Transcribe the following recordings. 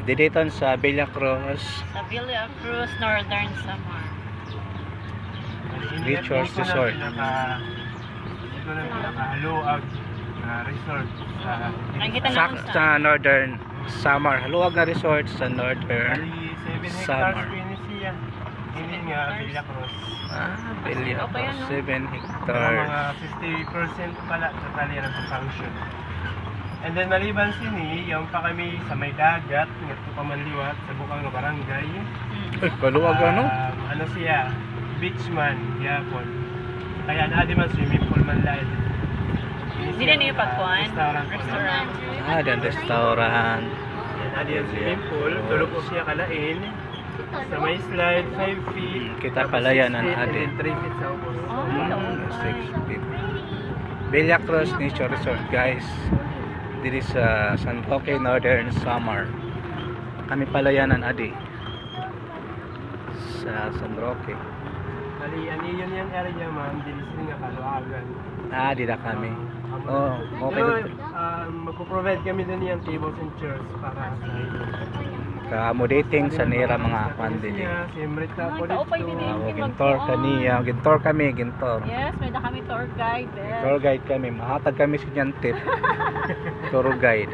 Dito sa Villa Cruz. Sa Villa Cruz, Northern Samar. Beachers Resort. Ito na pinakahaluag na resort sa Nakikita na Sa, kung sa saan. Northern Samar. Haluwag na resort sa Northern Bali, 7 hectares Samar. po yun siya. Hindi nga, Villa Cruz. Villa Okay, Cruz. ano? 7 Pero hectares. mga 50% pala totally na function. And then maliban sini, yung pa kami sa may dagat, ngadto pa man liwat sa bukang nga barangay. Uy, kaluwag ano? Ano siya? Beachman, yapon. Kaya naadi man swimming pool man lain. Hindi na niyo pagkuhan? Restaurant. Restaurant. Dan restaurant. Yan, adi yung swimming pool. Tulog po siya kalain. Sa may slide, 5 feet. Kita tapos pala yan, 6 ang feet, and adi. then 3 feet sa ubos. Oh, 6 feet. Villa Cruz Nature Resort, guys. Dito sa San Roque, Northern Samar. Kami pala yan ang adi. Sa San Roque. Bali, ano yun yung area ma'am, dilis nga kaluagan. Di na kami. Oh, okay. Pero, magpo-provide kami din yung tables and chairs para sa Accommodating sa nira mga pandili. Siyempre po Kaupay din dito. Gintor kaniya, gintor kami, gintor. Yes, may na kami tour guide. Eh. Tour guide kami, mahatag kami sa dyan tip. Tour guide.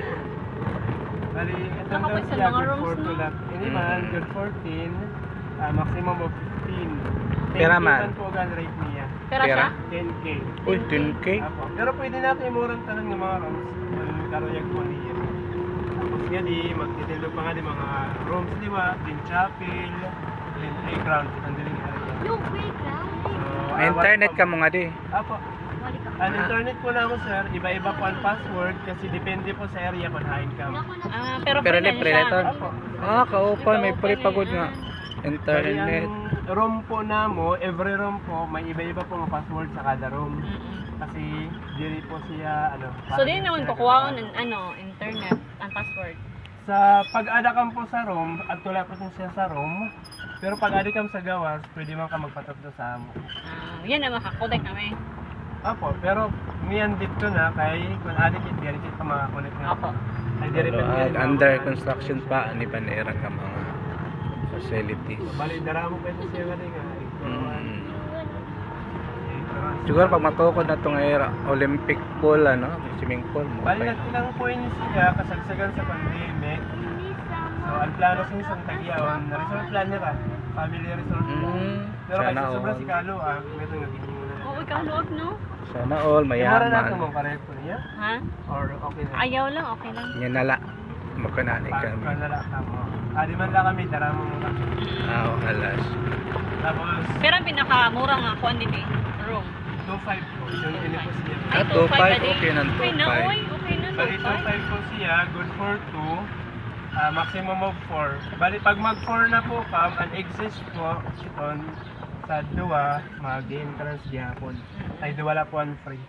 Bali, ito Saka daw po sa siya, mga good rooms, for no? 2 lakh. Ini man, good for 10, maximum of 15. Pera man. 10K po gan rate niya. Pera Pera? siya? 10K. Uy, 10K? Apo. Pero pwede natin imurang tanong ng mga rooms. Karuyag po niya. Tapos nga di, magtitindog pa nga di mga rooms, di ba? Din chapel, din playground, sandaling area. Yung playground. So, May internet ka mo nga di. Apo. Ang internet po na ako sir, iba-iba po ang password kasi depende po sa area kung hain ka. Pero Pero free na libre siya. ito. Apo. Kaupan, may free pagod nga. Bali, Internet. ang room po na mo, every room po, may iba-iba po ang password sa kada room. Mm-mm. Kasi diri po siya, So, di naman kukuha ko ng internet, ang password. Sa pag-ada kam po sa room, at tula po siya sa room, pero pag-ada kam sa gawas, pwede man ka magpatapos sa amo. Yan na makakodek kami. Apo, pero miyan dito na kay kung adi kit diri kit ka makakonect na. Apo. Ay diri pa diri Under construction pa, ni panera ka mga facilities. Bali dara mo pwede siya gani nga. Mm. Siguro pag matukod na itong Olympic pool, swimming pool mo. Bali lang po yun siya kasagsagan sa pandemic. So, ang plano sa isang tagyawan, na resort plan niya ka, family resort plan. Pero Sana kasi sobra all. si Kalo ito nga ginyo na. Oo, ikaw luwag, no? Sana all, Mara na ito mayaman. mong pareho po niya? Ha? Or okay na? Ayaw lang, okay lang. Yan nala. Magkanani kami. Panala ka mo. Di man lang kami, dara mo muna. Alas. Tapos, Pero ang pinakamura nga kuan din eh, room. 2.5 po. Yung inipos niya. Ay, 2.5, 2.5 na din. okay ng Okay na, 2.5. oy, okay na, Bali 2.5. 2.5 po siya, good for 2. Maximum of 4. Bali pag mag 4 na po ka, an exist po siton sa 2, mag-entrance gyapon. Ay wala po ang free.